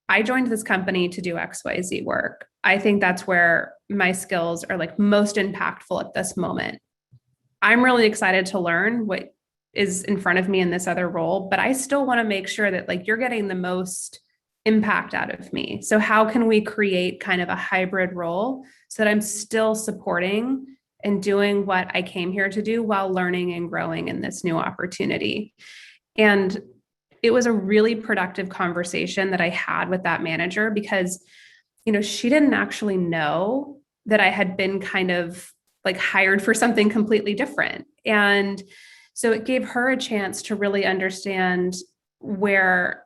I joined this company to do XYZ work. I think that's where my skills are like most impactful at this moment. I'm really excited to learn what is in front of me in this other role, but I still want to make sure that like you're getting the most impact out of me. So how can we create kind of a hybrid role so that I'm still supporting and doing what I came here to do while learning and growing in this new opportunity? And it was a really productive conversation that I had with that manager because, she didn't actually know that I had been kind of like hired for something completely different. And so it gave her a chance to really understand where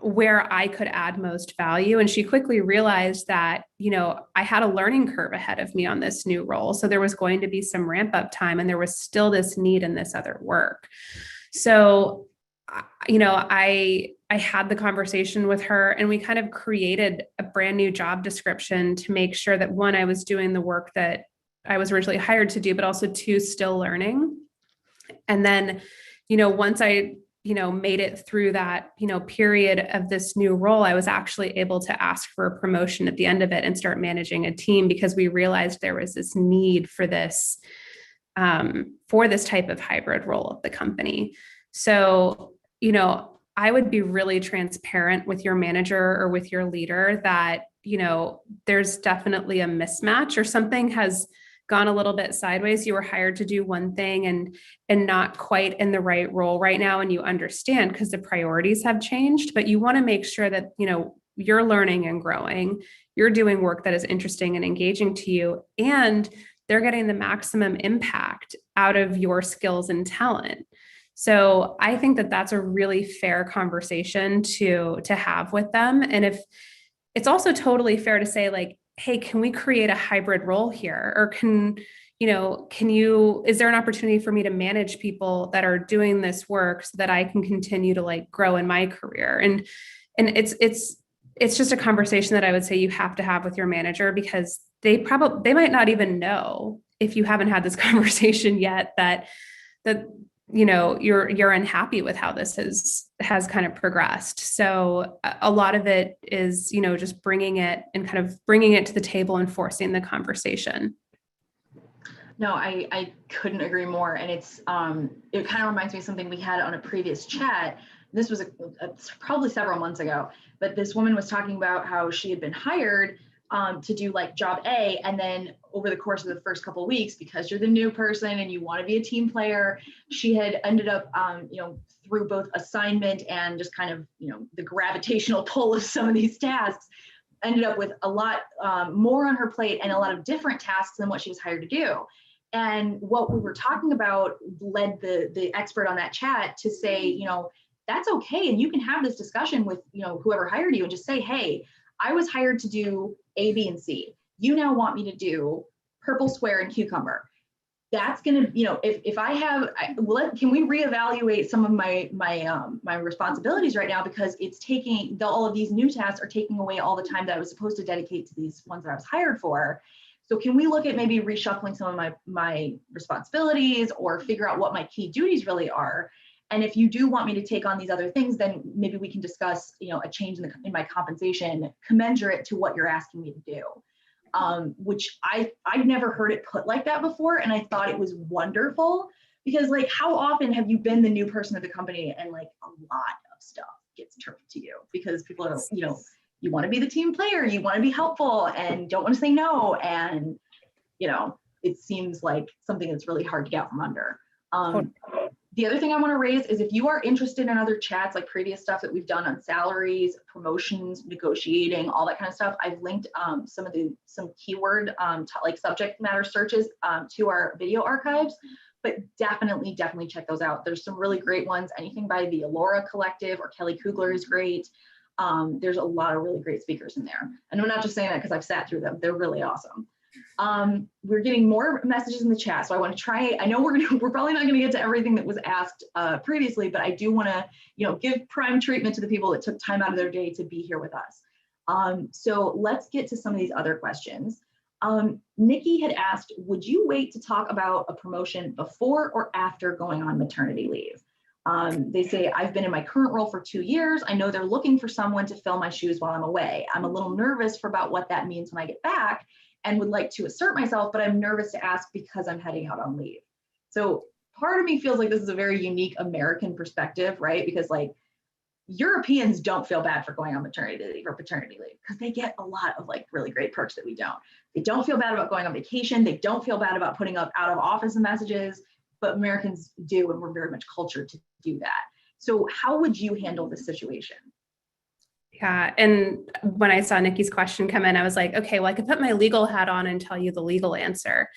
I could add most value. And she quickly realized that, I had a learning curve ahead of me on this new role. So there was going to be some ramp up time and there was still this need in this other work. So, I had the conversation with her and we kind of created a brand new job description to make sure that one, I was doing the work that I was originally hired to do, but also two, still learning. And then once I, made it through that, period of this new role, I was actually able to ask for a promotion at the end of it and start managing a team because we realized there was this need for this type of hybrid role at the company. So, I would be really transparent with your manager or with your leader that, there's definitely a mismatch or something has gone a little bit sideways. You were hired to do one thing and not quite in the right role right now. And you understand because the priorities have changed, but you want to make sure that, you're learning and growing, you're doing work that is interesting and engaging to you, and they're getting the maximum impact out of your skills and talent. So I think that that's a really fair conversation to have with them. And if it's also totally fair to say like, hey, can we create a hybrid role here? Or is there an opportunity for me to manage people that are doing this work so that I can continue to like grow in my career? And it's just a conversation that I would say you have to have with your manager because they might not even know if you haven't had this conversation yet that you're unhappy with how this has kind of progressed. So a lot of it is, just bringing it to the table and forcing the conversation. No, I couldn't agree more. And it kind of reminds me of something we had on a previous chat. This was probably several months ago, but this woman was talking about how she had been hired to do like job A. And then over the course of the first couple of weeks, because you're the new person and you want to be a team player, she had ended up, through both assignment and just kind of, the gravitational pull of some of these tasks, ended up with a lot more on her plate and a lot of different tasks than what she was hired to do. And what we were talking about led the expert on that chat to say, that's okay. And you can have this discussion with, whoever hired you and just say, hey, I was hired to do A, B, and C. You now want me to do purple square and cucumber. That's going to, if I have, can we reevaluate some of my responsibilities right now, because it's taking, all of these new tasks are taking away all the time that I was supposed to dedicate to these ones that I was hired for. So can we look at maybe reshuffling some of my responsibilities or figure out what my key duties really are? And if you do want me to take on these other things, then maybe we can discuss, a change in my compensation commensurate to what you're asking me to do. Which I've never heard it put like that before. And I thought it was wonderful because like, how often have you been the new person at the company and like a lot of stuff gets turned to you because people are, you want to be the team player, you want to be helpful and don't want to say no. And, it seems like something that's really hard to get from under. The other thing I want to raise is if you are interested in other chats, like previous stuff that we've done on salaries, promotions, negotiating, all that kind of stuff, I've linked some keyword like subject matter searches to our video archives, but definitely check those out. There's some really great ones. Anything by the Alora Collective or Kelly Kugler is great. There's a lot of really great speakers in there. And I'm not just saying that because I've sat through them. They're really awesome. We're getting more messages in the chat. So I want to try, I know we're probably not going to get to everything that was asked previously, but I do want to, give prime treatment to the people that took time out of their day to be here with us. So let's get to some of these other questions. Nikki had asked, would you wait to talk about a promotion before or after going on maternity leave? They say, I've been in my current role for 2 years. I know they're looking for someone to fill my shoes while I'm away. I'm a little nervous about what that means when I get back and would like to assert myself, but I'm nervous to ask because I'm heading out on leave. So part of me feels like this is a very unique American perspective, right? Because like Europeans don't feel bad for going on maternity leave or paternity leave because they get a lot of like really great perks that we don't. They don't feel bad about going on vacation. They don't feel bad about putting up out of office messages, but Americans do, and we're very much cultured to do that. So how would you handle this situation? Yeah. And when I saw Nikki's question come in, I was like, okay, well, I could put my legal hat on and tell you the legal answer.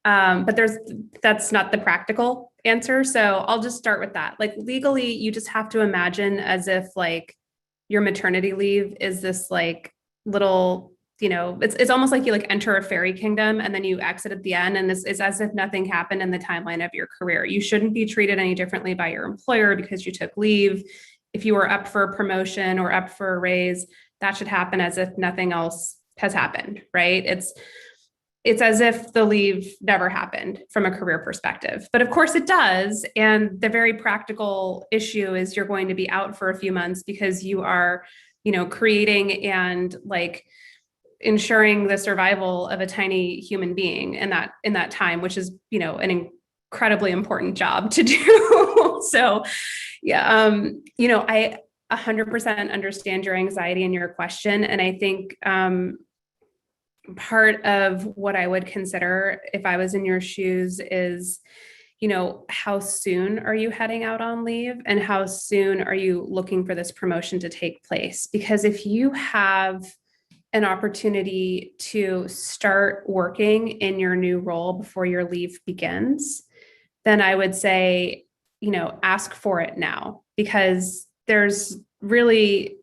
But that's not the practical answer. So I'll just start with that. Like legally, you just have to imagine as if like your maternity leave is this like little, it's almost like you like enter a fairy kingdom and then you exit at the end. And this is as if nothing happened in the timeline of your career. You shouldn't be treated any differently by your employer because you took leave. If you were up for a promotion or up for a raise, that should happen as if nothing else has happened, right? it's as if the leave never happened from a career perspective. But of course it does. And the very practical issue is you're going to be out for a few months because you are, creating and like ensuring the survival of a tiny human being in that time, which is, an incredibly important job to do. So yeah, I 100% understand your anxiety and your question. And I think, part of what I would consider if I was in your shoes is, how soon are you heading out on leave and how soon are you looking for this promotion to take place? Because if you have an opportunity to start working in your new role before your leave begins, then I would say, ask for it now, because there's really,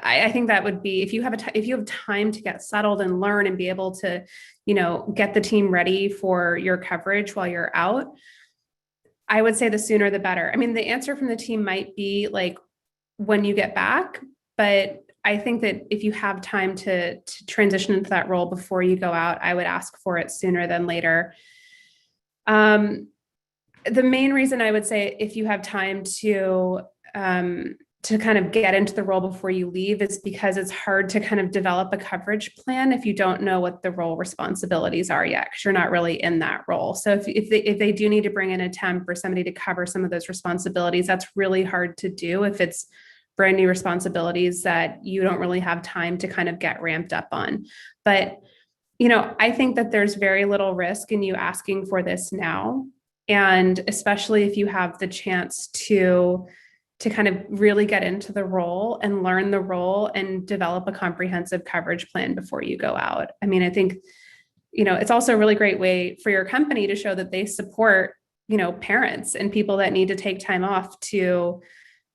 I think that would be, if you have time to get settled and learn and be able to, get the team ready for your coverage while you're out, I would say the sooner the better. I mean, the answer from the team might be like when you get back, but I think that if you have time to transition into that role before you go out, I would ask for it sooner than later. The main reason I would say if you have time to kind of get into the role before you leave is because it's hard to kind of develop a coverage plan if you don't know what the role responsibilities are yet, because you're not really in that role. So if they do need to bring in a temp or somebody to cover some of those responsibilities, that's really hard to do if it's brand new responsibilities that you don't really have time to kind of get ramped up on. But, I think that there's very little risk in you asking for this now. And especially if you have the chance to kind of really get into the role and learn the role and develop a comprehensive coverage plan before you go out. I mean, I think, it's also a really great way for your company to show that they support, parents and people that need to take time off to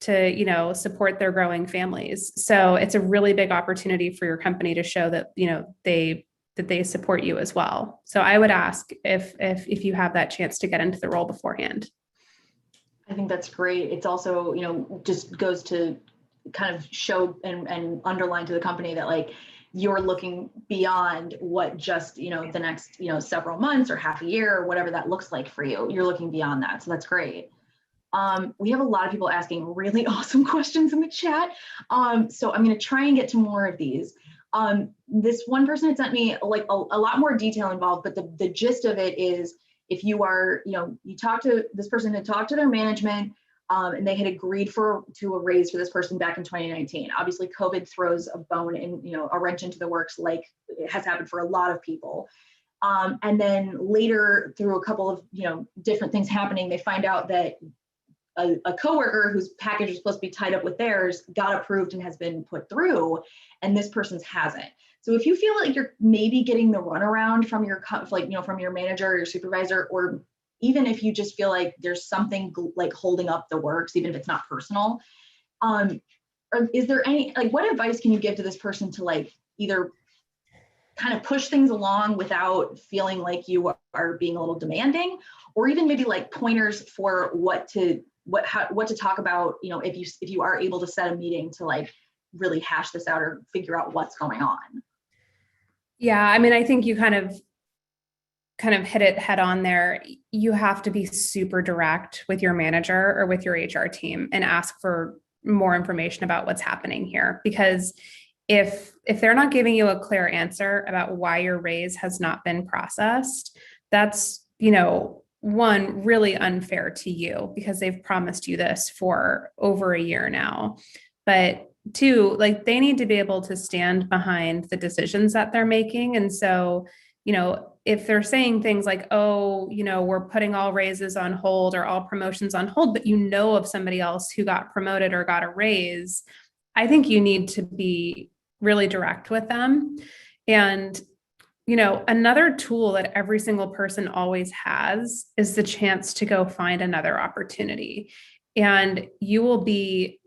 support their growing families. So it's a really big opportunity for your company to show that, they support you as well. So I would ask if you have that chance to get into the role beforehand. I think that's great. It's also, just goes to kind of show and underline to the company that like you're looking beyond what just, the next, several months or half a year or whatever that looks like for you. You're looking beyond that. So that's great. We have a lot of people asking really awesome questions in the chat. So I'm going to try and get to more of these. This one person had sent me like a lot more detail involved, but the gist of it is, if you are, you talk to this person, had talked to their management, and they had agreed to a raise for this person back in 2019. Obviously, COVID throws a bone in, a wrench into the works, like it has happened for a lot of people. And then later, through a couple of, different things happening, they find out that a coworker whose package was supposed to be tied up with theirs got approved and has been put through, and this person's hasn't. So if you feel like you're maybe getting the runaround from your, from your manager or your supervisor, or even if you just feel like there's something like holding up the works, even if it's not personal, or is there any, like, what advice can you give to this person to like either kind of push things along without feeling like you are being a little demanding, or even maybe like pointers for what to talk about, if you are able to set a meeting to like really hash this out or figure out what's going on? Yeah, I mean, I think you kind of hit it head on there. You have to be super direct with your manager or with your HR team and ask for more information about what's happening here. Because if they're not giving you a clear answer about why your raise has not been processed, that's, one, really unfair to you because they've promised you this for over a year now. But two, like they need to be able to stand behind the decisions that they're making. And so, if they're saying things like, oh, we're putting all raises on hold or all promotions on hold, but of somebody else who got promoted or got a raise, I think you need to be really direct with them. And, another tool that every single person always has is the chance to go find another opportunity. And you will be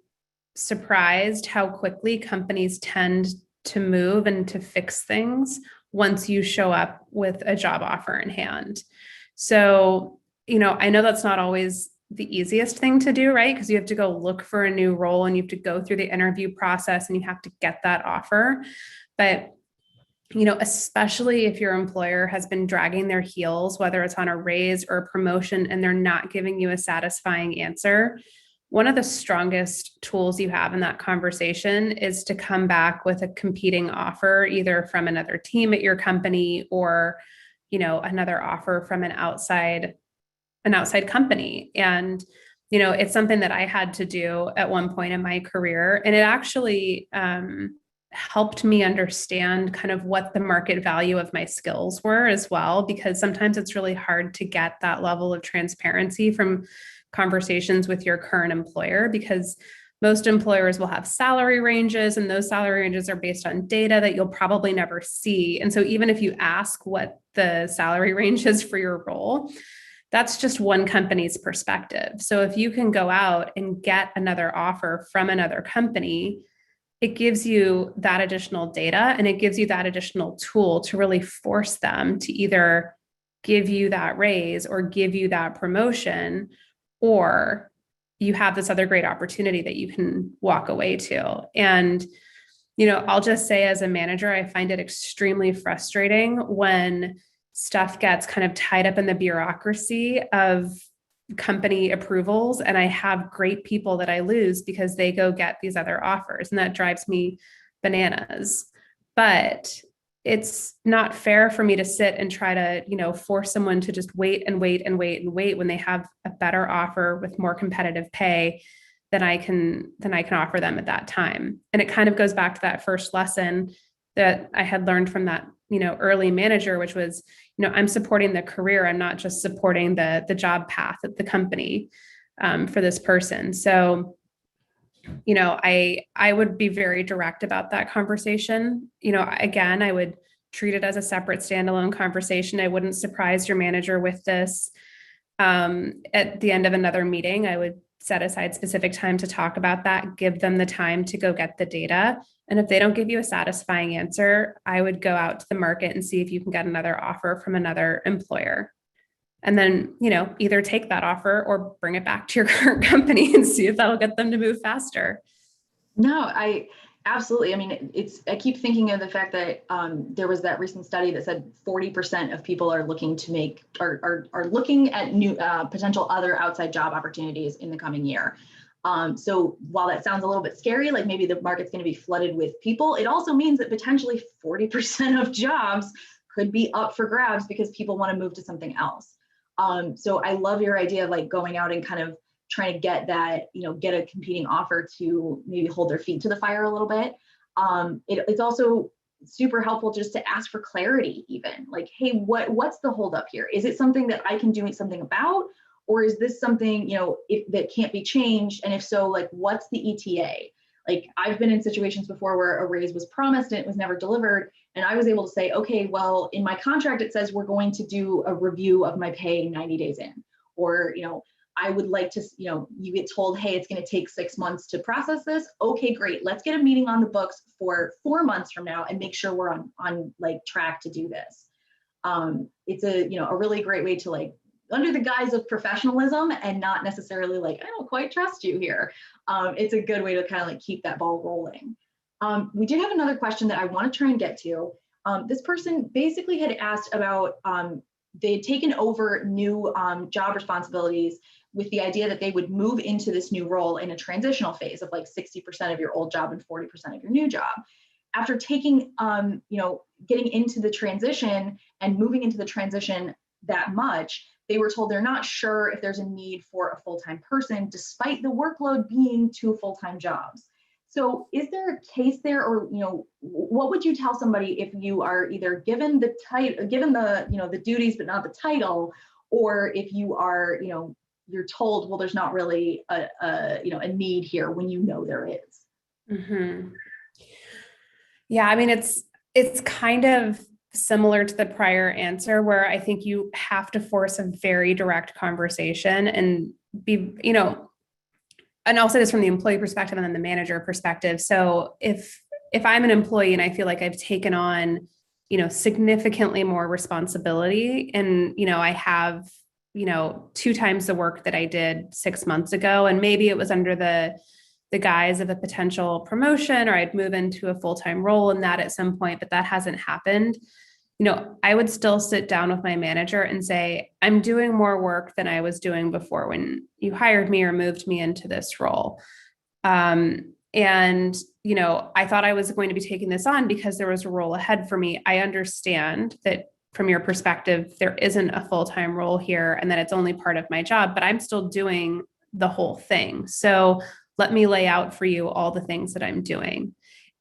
surprised how quickly companies tend to move and to fix things once you show up with a job offer in hand. So, I know that's not always the easiest thing to do, right? Because you have to go look for a new role and you have to go through the interview process and you have to get that offer. But especially if your employer has been dragging their heels, whether it's on a raise or a promotion, and they're not giving you a satisfying answer, one of the strongest tools you have in that conversation is to come back with a competing offer, either from another team at your company or, another offer from an outside company. And, it's something that I had to do at one point in my career. And it actually, helped me understand kind of what the market value of my skills were as well, because sometimes it's really hard to get that level of transparency from conversations with your current employer, because most employers will have salary ranges, and those salary ranges are based on data that you'll probably never see. And so even if you ask what the salary range is for your role, that's just one company's perspective. So if you can go out and get another offer from another company, it gives you that additional data, and it gives you that additional tool to really force them to either give you that raise or give you that promotion, or you have this other great opportunity that you can walk away to. And, I'll just say, as a manager, I find it extremely frustrating when stuff gets kind of tied up in the bureaucracy of company approvals, and I have great people that I lose because they go get these other offers, and that drives me bananas. But it's not fair for me to sit and try to, force someone to just wait and wait and wait and wait when they have a better offer with more competitive pay than I can offer them at that time. And it kind of goes back to that first lesson that I had learned from that, early manager, which was, I'm supporting the career. I'm not just supporting the job path at the company for this person. So, I would be very direct about that conversation. Again, I would treat it as a separate standalone conversation. I wouldn't surprise your manager with this. At the end of another meeting, I would set aside specific time to talk about that, give them the time to go get the data. And if they don't give you a satisfying answer, I would go out to the market and see if you can get another offer from another employer. And then, either take that offer or bring it back to your current company and see if that'll get them to move faster. No, I absolutely. I mean, I keep thinking of the fact that there was that recent study that said 40% of people are looking to are looking at new potential other outside job opportunities in the coming year. So while that sounds a little bit scary, like maybe the market's going to be flooded with people, it also means that potentially 40% of jobs could be up for grabs because people want to move to something else. So I love your idea of like going out and kind of trying to get that, get a competing offer to maybe hold their feet to the fire a little bit. It's also super helpful just to ask for clarity, even like, hey, what's the holdup here? Is it something that I can do something about? Or is this something, that can't be changed? And if so, like, what's the ETA? Like, I've been in situations before where a raise was promised and it was never delivered. And I was able to say, okay, well, in my contract, it says we're going to do a review of my pay 90 days in. Or, I would like to, you get told, hey, it's going to take 6 months to process this. Okay, great. Let's get a meeting on the books for 4 months from now and make sure we're on like track to do this. It's a really great way to like, under the guise of professionalism and not necessarily like, I don't quite trust you here. It's a good way to kind of like keep that ball rolling. We did have another question that I want to try and get to. This person basically had asked about, they had taken over new job responsibilities with the idea that they would move into this new role in a transitional phase of like 60% of your old job and 40% of your new job. After taking, getting into the transition and moving into the transition that much, they were told they're not sure if there's a need for a full-time person, despite the workload being 2 full-time jobs. So is there a case there, or, what would you tell somebody if you are either given the title, given the, the duties, but not the title, or if you are, you're told, well, there's not really a need here when there is. Mm-hmm. Yeah. I mean, it's kind of similar to the prior answer, where I think you have to force a very direct conversation and be, and I'll say this from the employee perspective and then the manager perspective. So if I'm an employee and I feel like I've taken on, significantly more responsibility, and, I have, 2 times the work that I did 6 months ago, and maybe it was under the the guise of a potential promotion, or I'd move into a full-time role in that at some point, but that hasn't happened. I would still sit down with my manager and say, I'm doing more work than I was doing before when you hired me or moved me into this role. And, I thought I was going to be taking this on because there was a role ahead for me. I understand that from your perspective, there isn't a full-time role here and that it's only part of my job, but I'm still doing the whole thing. So let me lay out for you all the things that I'm doing.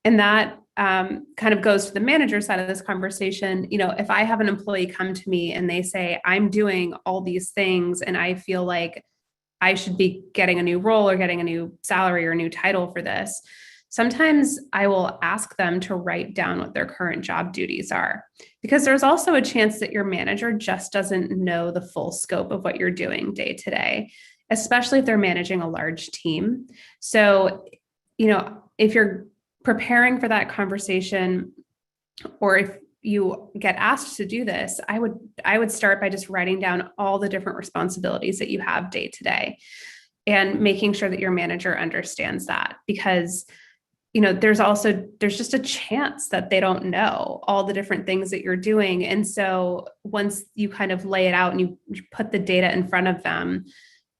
And that kind of goes to the manager side of this conversation. If I have an employee come to me and they say, I'm doing all these things and I feel like I should be getting a new role or getting a new salary or a new title for this, sometimes I will ask them to write down what their current job duties are, because there's also a chance that your manager just doesn't know the full scope of what you're doing day to day, especially if they're managing a large team. So, if you're preparing for that conversation, or if you get asked to do this, I would start by just writing down all the different responsibilities that you have day to day and making sure that your manager understands that, because there's just a chance that they don't know all the different things that you're doing. And so once you kind of lay it out and you put the data in front of them,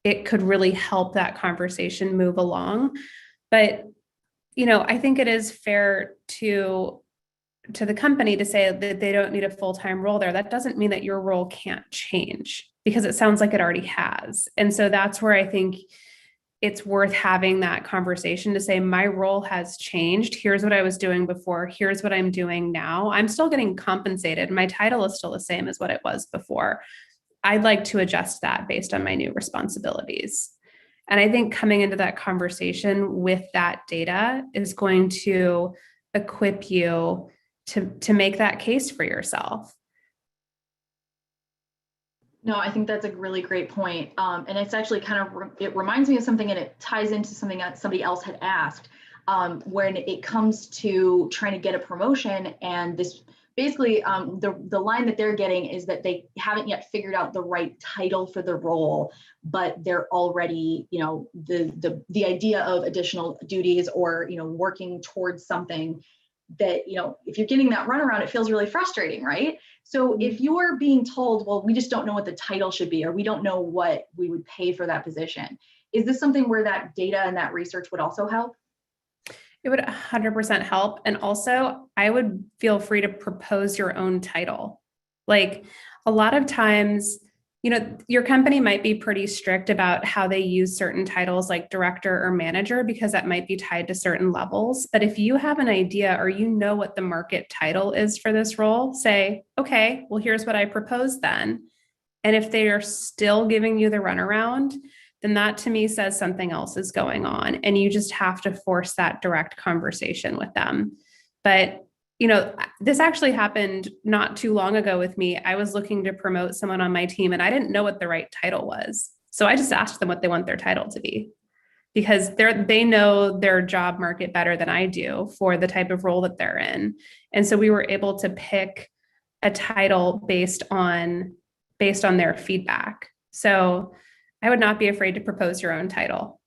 it could really help that conversation move along. But I think it is fair to the company to say that they don't need a full-time role there. That doesn't mean that your role can't change, because it sounds like it already has. And so that's where I think it's worth having that conversation to say, my role has changed. Here's what I was doing before. Here's what I'm doing now. I'm still getting compensated. My title is still the same as what it was before. I'd like to adjust that based on my new responsibilities. And I think coming into that conversation with that data is going to equip you to make that case for yourself. No, I think that's a really great point. And it's actually it reminds me of something, and it ties into something that somebody else had asked, when it comes to trying to get a promotion. And this basically, the line that they're getting is that they haven't yet figured out the right title for the role, but they're already, the idea of additional duties or, working towards something that, if you're getting that runaround, it feels really frustrating, right? So if you're being told, well, we just don't know what the title should be, or we don't know what we would pay for that position, is this something where that data and that research would also help? It would 100% help. And also, I would feel free to propose your own title. Like, a lot of times, your company might be pretty strict about how they use certain titles like director or manager, because that might be tied to certain levels. But if you have an idea or what the market title is for this role, say, okay, well, here's what I propose then. And if they are still giving you the runaround, then that to me says something else is going on. And you just have to force that direct conversation with them. But this actually happened not too long ago with me. I was looking to promote someone on my team and I didn't know what the right title was. So I just asked them what they want their title to be, because they know their job market better than I do for the type of role that they're in. And so we were able to pick a title based on their feedback. So I would not be afraid to propose your own title.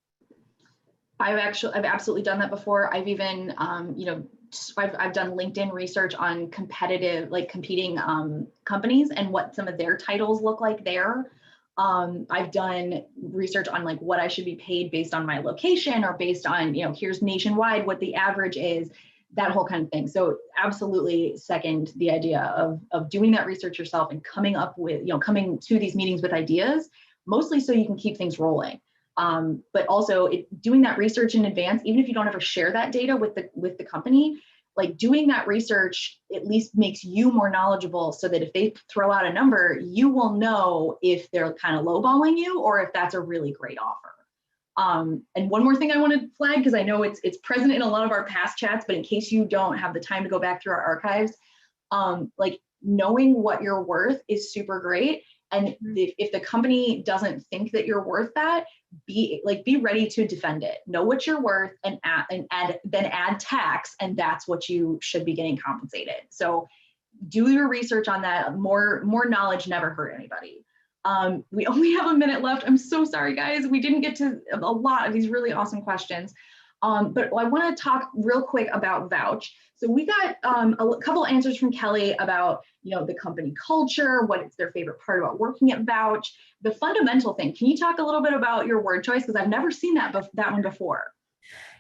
I've absolutely done that before. I've even, I've done LinkedIn research on competing companies and what some of their titles look like there. I've done research on what I should be paid based on my location, or based on, here's nationwide what the average is, that whole kind of thing. So absolutely second the idea of doing that research yourself and coming up with, coming to these meetings with ideas, mostly so you can keep things rolling. But also doing that research in advance, even if you don't ever share that data with the company, doing that research at least makes you more knowledgeable, so that if they throw out a number, you will know if they're kind of lowballing you or if that's a really great offer. And one more thing I want to flag, because I know it's present in a lot of our past chats, but in case you don't have the time to go back through our archives, knowing what you're worth is super great. And if the company doesn't think that you're worth that, be ready to defend it. Know what you're worth and add tax, and that's what you should be getting compensated. So do your research on that. More knowledge never hurt anybody. We only have a minute left. I'm so sorry, guys. We didn't get to a lot of these really awesome questions. But I want to talk real quick about Vouch. So we got a couple answers from Kelly about, the company culture, what is their favorite part about working at Vouch, the fundamental thing. Can you talk a little bit about your word choice? Because I've never seen that one before.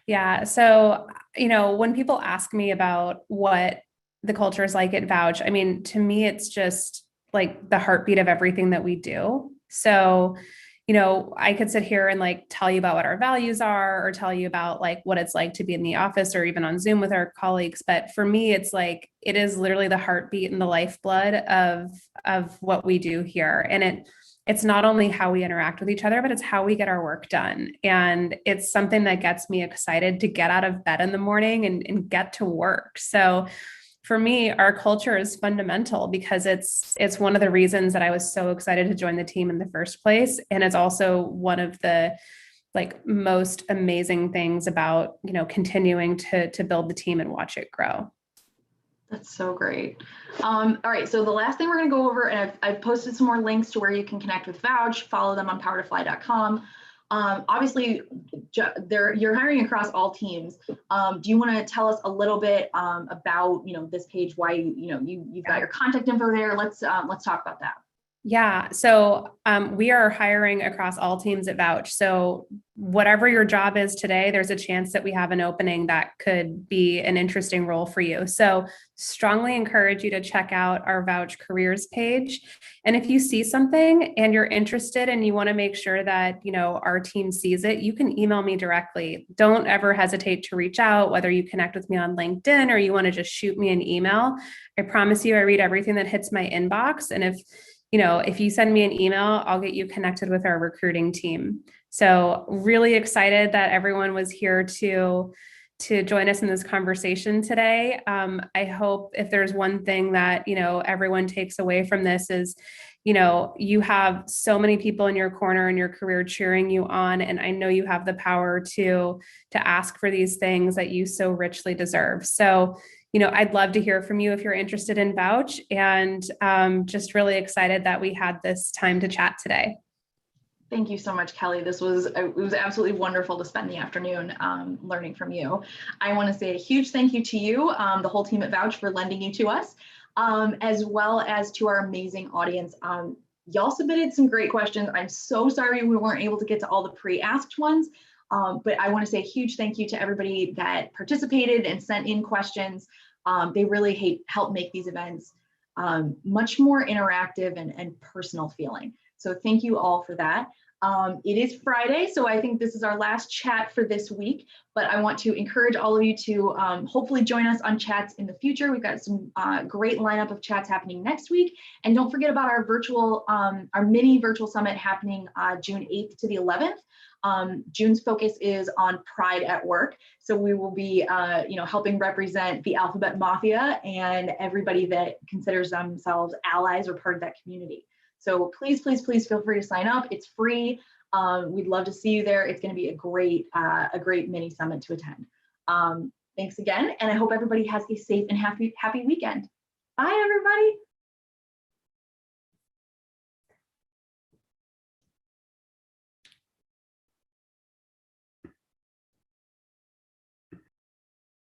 Yeah. So, when people ask me about what the culture is like at Vouch, I mean, to me, it's just like the heartbeat of everything that we do. So, I could sit here and like tell you about what our values are or tell you about like what it's like to be in the office or even on Zoom with our colleagues. But for me, it's like, it is literally the heartbeat and the lifeblood of what we do here. And it's not only how we interact with each other, but it's how we get our work done. And it's something that gets me excited to get out of bed in the morning and get to work. So for me, our culture is fundamental because it's one of the reasons that I was so excited to join the team in the first place. And it's also one of the like most amazing things about, continuing to build the team and watch it grow. That's so great. All right, so the last thing we're going to go over, and I've posted some more links to where you can connect with Vouch, follow them on power2fly.com. Obviously, you're hiring across all teams. Do you want to tell us a little bit about this page? Why you've got your contact info there? Let's talk about that. Yeah. So we are hiring across all teams at Vouch. So whatever your job is today, there's a chance that we have an opening that could be an interesting role for you. So strongly encourage you to check out our Vouch careers page. And if you see something and you're interested and you want to make sure that, our team sees it, you can email me directly. Don't ever hesitate to reach out, whether you connect with me on LinkedIn or you want to just shoot me an email. I promise you, I read everything that hits my inbox. And if you send me an email, I'll get you connected with our recruiting team. So really excited that everyone was here to join us in this conversation today. I hope if there's one thing that, everyone takes away from this is, you have so many people in your corner in your career cheering you on. And I know you have the power to ask for these things that you so richly deserve. So I'd love to hear from you if you're interested in Vouch, and just really excited that we had this time to chat today. Thank you so much, Kelly. It was absolutely wonderful to spend the afternoon learning from you. I want to say a huge thank you to you, the whole team at Vouch, for lending you to us, as well as to our amazing audience. Y'all submitted some great questions. I'm so sorry we weren't able to get to all the pre-asked ones, but I want to say a huge thank you to everybody that participated and sent in questions. They really help make these events much more interactive and personal feeling. So thank you all for that. It is Friday, so I think this is our last chat for this week, but I want to encourage all of you to hopefully join us on chats in the future. We've got some great lineup of chats happening next week. And don't forget about our mini virtual summit happening June 8th to the 11th. June's focus is on Pride at Work. So we will be, helping represent the Alphabet Mafia and everybody that considers themselves allies or part of that community. So please, please, please feel free to sign up. It's free. We'd love to see you there. It's going to be a great mini summit to attend. Thanks again, and I hope everybody has a safe and happy weekend. Bye, everybody.